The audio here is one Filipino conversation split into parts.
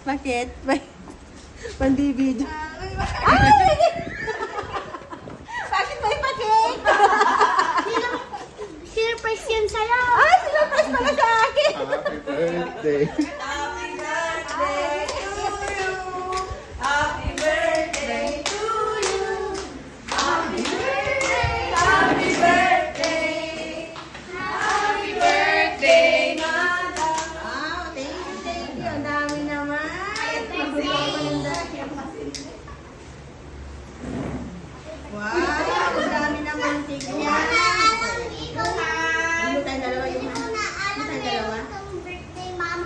Bakit? Pan-DVD. Bakit may pakit? Surprise yan sa'yo. Ay, sinurprise pala sa akin. Happy birthday. Happy birthday to you. Happy birthday to you. Happy birthday. Happy birthday. Happy birthday, Nana. Wow, thank you. Ang dami naman. Wow, ang dami naman. Tignan. Ano tayong dalawa yung ano tayong dalawa? Birthday, mom.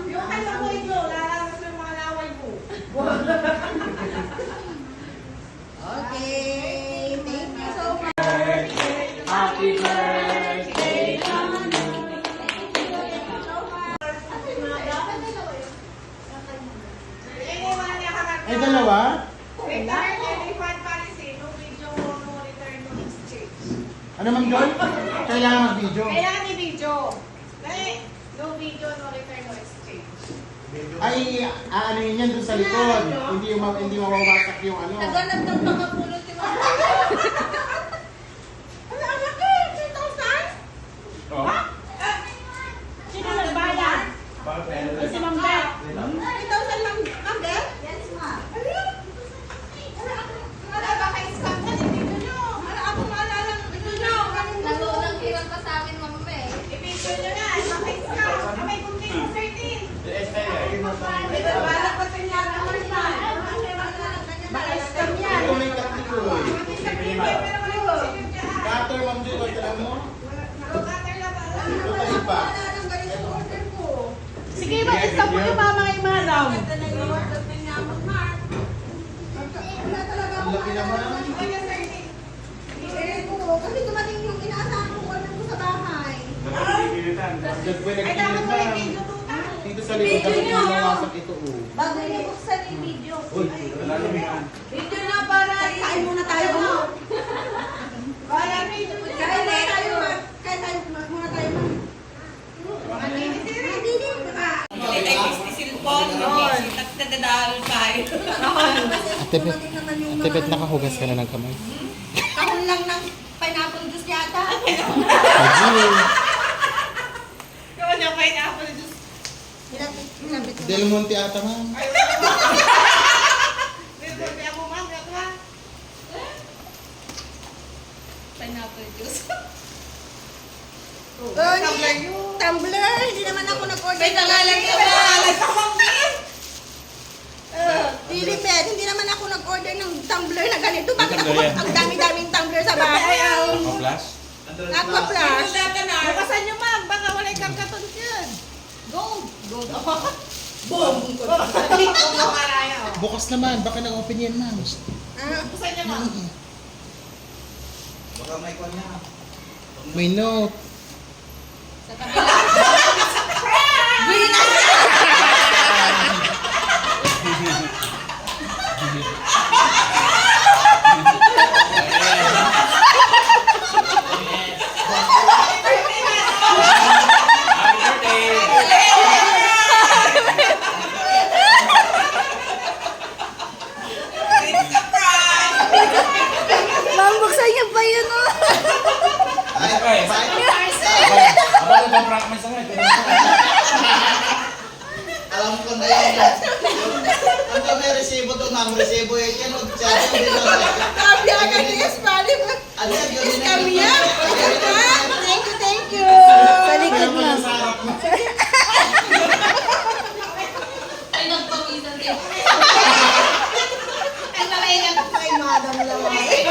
Okay, thank you so much. Happy birthday. Ay, dalawa? Ano man doon? Kailangan mag-video. Kailangan may video. Dahil, no video, no return, no exchange. Ay, ano yun yan doon sa likod. Hindi mawawasak yung ano. Naghanap ng pangapulot si Mama. Ano, anak eh? 3,000? Oh. Sino nagbayad? Si Ma'am Beth. 3,000 lang, Ma'am Beth? Yes, ma'am. Wala ba kayo scam na yung video nyo? Ano ako maalala ng video nyo? Nagulang iwan pa sa amin, ma'am eh. I-picture nyo na. Maka-scam. May kunting mo 13. Wala pa sa inyo naman pa. Baka scam yan. Ito may katikoy. Pero wala yung sigil dyan. Cutter, Ma'am Joy, alam mo? Cutter lang ba? Ito tayo pa. Wala nang ganito yung order ko. Sige, mag-stop mo yung mama kay Madam. Ganda na yung order na niya, Mark. Wala talaga Ang ako laki naman. Eh, ko, kasi dumating yung inaasahan kong order ko sa bahay. Nagpwede Ay, dapat mo yung video nagpilitan. tuta. Dito sa likod, dapat Video nyo. mawasak ito. Bago niyo buksan yung video. Uy, lalo mo yan. Video na para kain muna tayo. Wala video. Kain muna tayo. Kain tayo muna tayo. Ate Bet, nakahugas ka na ng kamay. Kahon lang ng pineapple juice yata. Haji, Yung yung pineapple juice. Hinapit mo. Del Monte ata, ma'am. Bibigyan niya mo, ma'am. Yan ba? Pineapple juice. Tumbler. Hindi naman ako nag-order. May tangalan ka ba? Dilipet, hindi naman ako nag-order ng tumbler na ganito. Bakit ako tumbler yan? ang dami-daming tumbler sa bahay? Flash? Aqua flash. Bukasan niyo, ma'am. Baka wala yung karkaton dyan. Gold. Boom. Bukas naman, baka nag-open yan, ma'am. Bukasan niyo, ma'am. May note. Sa kabila. Ma'am, buksan niyo pa yun, oh. Abang na prank man sa ngayon. Alam ko na yun. Ang may resibo doon, ma'am. Resibo yun. Yan, sabi ko din ako. Sabi agad ni Espali. Ano yan, yun din Kami na. yan. Thank you. Sa likod, ma'am. Ay, nagpawisan din. Ang nakaingat ako kay Madam Laway.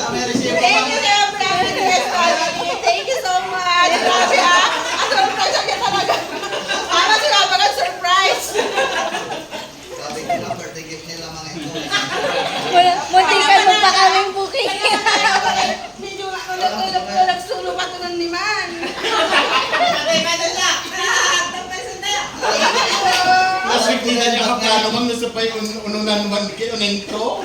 May resibo, Thank ma'am. you, Sir Brandon ni Espali. Thank you so much. Grabe, ah. Ang surprise ako talaga. Para sinabi ka surprise. Sabi ko na, birthday gift nila mga ito. Muntikan mo pa kaming booking. Medyo nagsulo pa ito ng liman. Kasi kita niya kapano, ma'am, nasa pa yung ununan man kayo ng intro.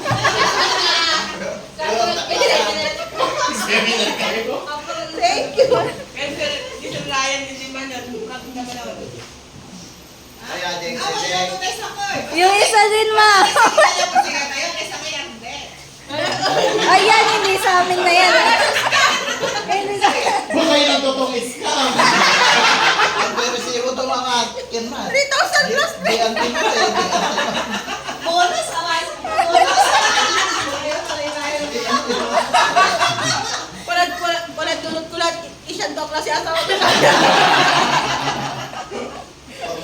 Semi na kayo. Thank you. yun. Prank naman yun. Kaya, Jeng, Awa Jeng. na mo tayo sa ko. Yung isa din, ma. Kaya po siya tayo kaysa may ande. Ayan, hindi sa amin na yan. Hindi sa Baka yun ang totoong scam. Ang resibo to mga kin man. 3,000 plus. Di ang timot eh. Bonus, awas. Bonus. Wala dulot ko lang. Isyan daw klase asawa ko.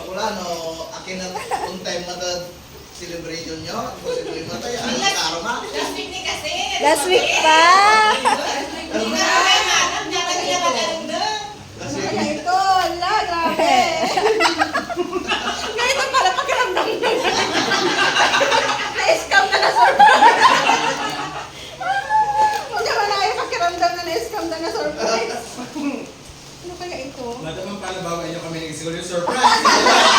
Wala no, akin na kung time na the celebration nyo, posible matay, ano karma? Last week ni kasi. last week pa. Hindi na kaya madam. Diyan ka niya magaling doon. Kasi Kaya ito, ala, grabe. Ganito pala pakiramdam na. Na-scam na na-surprise. Huwag naman na kayo pakiramdam na na-scam na na-surprise. Ano kaya ito? Madamang pala bago inyo kami nag-siguro yung surprise.